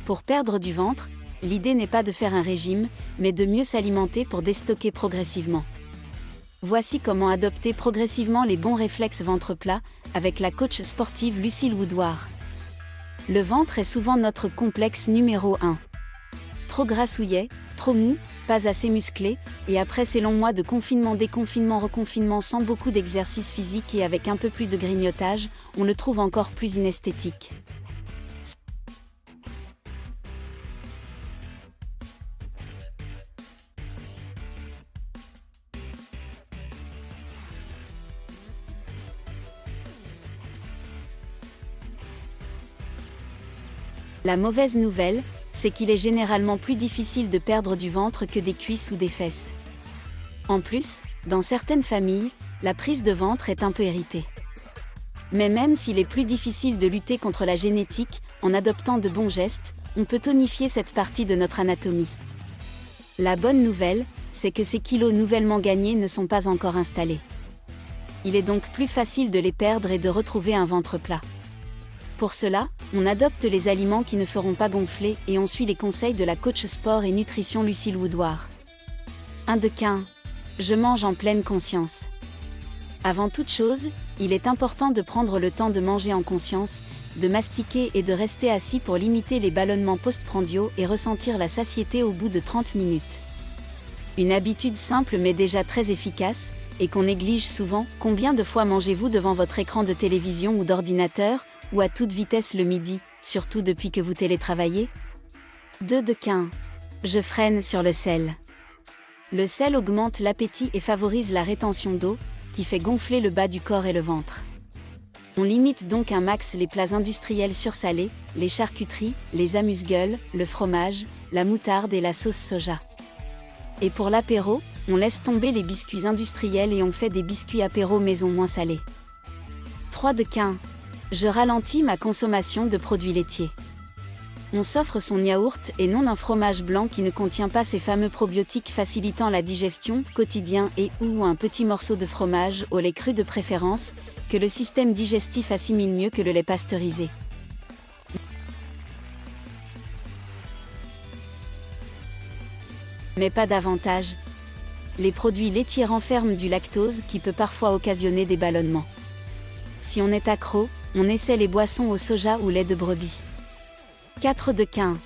Pour perdre du ventre, l'idée n'est pas de faire un régime, mais de mieux s'alimenter pour déstocker progressivement. Voici comment adopter progressivement les bons réflexes ventre plat, avec la coach sportive Lucille Woodward. Le ventre est souvent notre complexe numéro 1. Trop grassouillet, trop mou, pas assez musclé, et après ces longs mois de confinement, déconfinement, reconfinement sans beaucoup d'exercice physique et avec un peu plus de grignotage, on le trouve encore plus inesthétique. La mauvaise nouvelle, c'est qu'il est généralement plus difficile de perdre du ventre que des cuisses ou des fesses. En plus, dans certaines familles, la prise de ventre est un peu héritée. Mais même s'il est plus difficile de lutter contre la génétique, en adoptant de bons gestes, on peut tonifier cette partie de notre anatomie. La bonne nouvelle, c'est que ces kilos nouvellement gagnés ne sont pas encore installés. Il est donc plus facile de les perdre et de retrouver un ventre plat. Pour cela, on adopte les aliments qui ne feront pas gonfler et on suit les conseils de la coach sport et nutrition Lucille Woodward. 1 de 15. Je mange en pleine conscience. Avant toute chose, il est important de prendre le temps de manger en conscience, de mastiquer et de rester assis pour limiter les ballonnements postprandiaux et ressentir la satiété au bout de 30 minutes. Une habitude simple mais déjà très efficace, et qu'on néglige souvent. Combien de fois mangez-vous devant votre écran de télévision ou d'ordinateur, ou à toute vitesse le midi, surtout depuis que vous télétravaillez? 2 de 15. Je freine sur le sel. Le sel augmente l'appétit et favorise la rétention d'eau, qui fait gonfler le bas du corps et le ventre. On limite donc un max les plats industriels sursalés, les charcuteries, les amuse-gueules, le fromage, la moutarde et la sauce soja. Et pour l'apéro, on laisse tomber les biscuits industriels et on fait des biscuits apéro maison moins salés. 3 de 15. Je ralentis ma consommation de produits laitiers. On s'offre son yaourt et non un fromage blanc qui ne contient pas ces fameux probiotiques facilitant la digestion, quotidien et ou un petit morceau de fromage au lait cru de préférence, que le système digestif assimile mieux que le lait pasteurisé. Mais pas davantage. Les produits laitiers renferment du lactose qui peut parfois occasionner des ballonnements. Si on est accro, on essaie les boissons au soja ou lait de brebis. 4 de 15.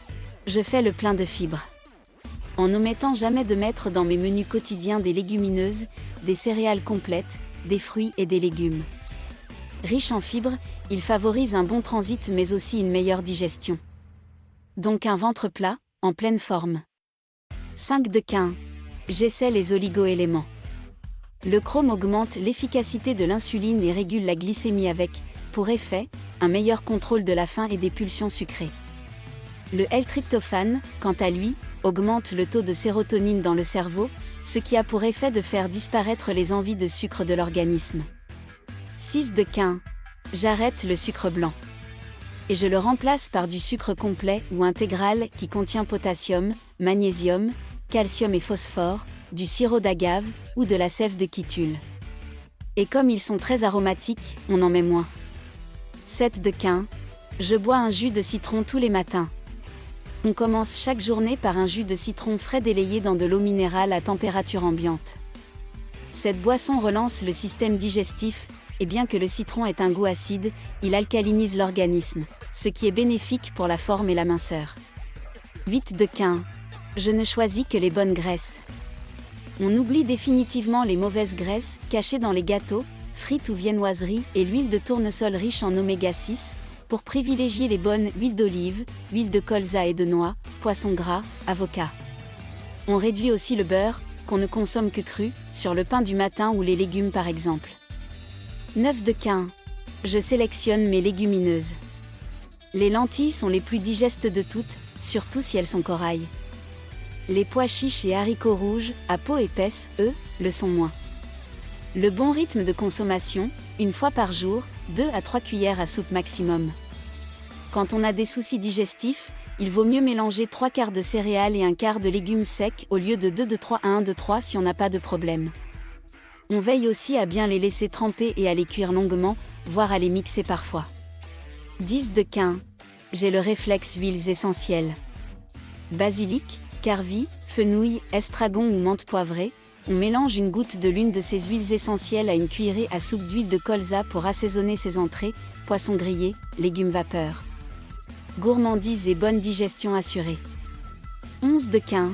Je fais le plein de fibres. En n'omettant jamais de mettre dans mes menus quotidiens des légumineuses, des céréales complètes, des fruits et des légumes. Riche en fibres, il favorise un bon transit mais aussi une meilleure digestion. Donc un ventre plat, en pleine forme. 5 de 15. J'essaie les oligo-éléments. Le chrome augmente l'efficacité de l'insuline et régule la glycémie avec, pour effet, un meilleur contrôle de la faim et des pulsions sucrées. Le L-tryptophane, quant à lui, augmente le taux de sérotonine dans le cerveau, ce qui a pour effet de faire disparaître les envies de sucre de l'organisme. 6 de 15. J'arrête le sucre blanc. Et je le remplace par du sucre complet ou intégral qui contient potassium, magnésium, calcium et phosphore, du sirop d'agave ou de la sève de kitulle. Et comme ils sont très aromatiques, on en met moins. 7 de 15. Je bois un jus de citron tous les matins. On commence chaque journée par un jus de citron frais délayé dans de l'eau minérale à température ambiante. Cette boisson relance le système digestif, et bien que le citron ait un goût acide, il alcalinise l'organisme, ce qui est bénéfique pour la forme et la minceur. 8 de 15. Je ne choisis que les bonnes graisses. On oublie définitivement les mauvaises graisses, cachées dans les gâteaux, frites ou viennoiseries, et l'huile de tournesol riche en oméga 6, pour privilégier les bonnes huiles d'olive, huile de colza et de noix, poisson gras, avocat. On réduit aussi le beurre, qu'on ne consomme que cru, sur le pain du matin ou les légumes par exemple. 9 de 15. Je sélectionne mes légumineuses. Les lentilles sont les plus digestes de toutes, surtout si elles sont corail. Les pois chiches et haricots rouges, à peau épaisse, eux, le sont moins. Le bon rythme de consommation, une fois par jour, 2 à 3 cuillères à soupe maximum. Quand on a des soucis digestifs, il vaut mieux mélanger 3/4 de céréales et 1/4 de légumes secs au lieu de 2 de 3 à 1 de 3 si on n'a pas de problème. On veille aussi à bien les laisser tremper et à les cuire longuement, voire à les mixer parfois. 10 de 15. j'ai le réflexe huiles essentielles. Basilic, carvi, fenouil, estragon ou menthe poivrée, on mélange une goutte de l'une de ces huiles essentielles à une cuillerée à soupe d'huile de colza pour assaisonner ses entrées, poissons grillés, légumes vapeur. Gourmandise et bonne digestion assurée. 11 de quin.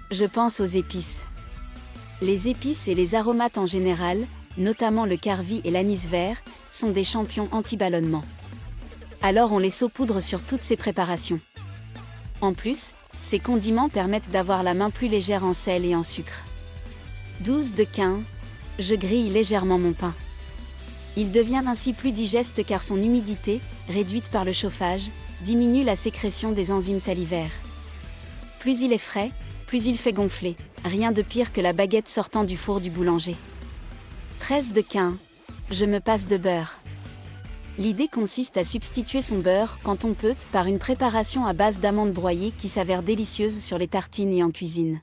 Je pense aux épices. Les épices et les aromates en général, notamment le carvi et l'anis vert, sont des champions anti-ballonnement. Alors on les saupoudre sur toutes ces préparations. En plus, ces condiments permettent d'avoir la main plus légère en sel et en sucre. 12 de quin. Je grille légèrement mon pain. Il devient ainsi plus digeste car son humidité, réduite par le chauffage, diminue la sécrétion des enzymes salivaires. Plus il est frais, plus il fait gonfler. Rien de pire que la baguette sortant du four du boulanger. 13 de quin. Je me passe de beurre. L'idée consiste à substituer son beurre, quand on peut, par une préparation à base d'amandes broyées qui s'avère délicieuse sur les tartines et en cuisine.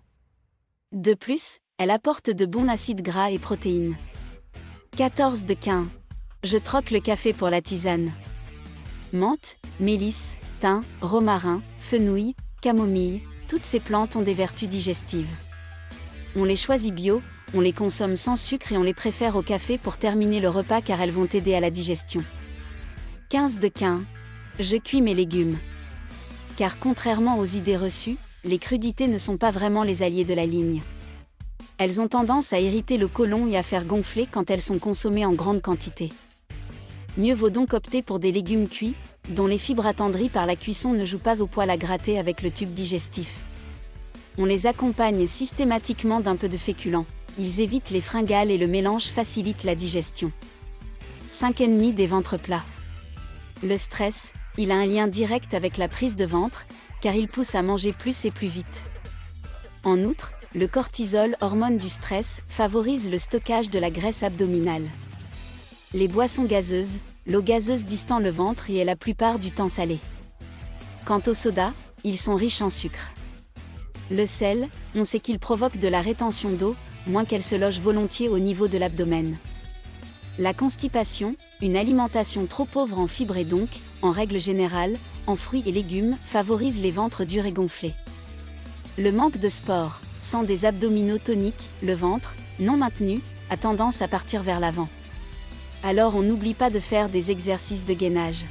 De plus, elle apporte de bons acides gras et protéines. 14 de quin. Je troque le café pour la tisane. Menthe, mélisse, thym, romarin, fenouil, camomille, toutes ces plantes ont des vertus digestives. On les choisit bio, on les consomme sans sucre et on les préfère au café pour terminer le repas car elles vont aider à la digestion. 15 de quin. Je cuis mes légumes. Car contrairement aux idées reçues, les crudités ne sont pas vraiment les alliés de la ligne. Elles ont tendance à irriter le côlon et à faire gonfler quand elles sont consommées en grande quantité. Mieux vaut donc opter pour des légumes cuits, dont les fibres attendries par la cuisson ne jouent pas au poil à gratter avec le tube digestif. On les accompagne systématiquement d'un peu de féculents. Ils évitent les fringales et le mélange facilite la digestion. 5 ennemis des ventres plats. Le stress, il a un lien direct avec la prise de ventre, car il pousse à manger plus et plus vite. En outre, le cortisol, hormone du stress, favorise le stockage de la graisse abdominale. Les boissons gazeuses, l'eau gazeuse distend le ventre et est la plupart du temps salée. Quant aux sodas, ils sont riches en sucre. Le sel, on sait qu'il provoque de la rétention d'eau, moins qu'elle se loge volontiers au niveau de l'abdomen. La constipation, une alimentation trop pauvre en fibres et donc, en règle générale, en fruits et légumes, favorise les ventres durs et gonflés. Le manque de sport, sans des abdominaux toniques, le ventre, non maintenu, a tendance à partir vers l'avant. Alors on n'oublie pas de faire des exercices de gainage.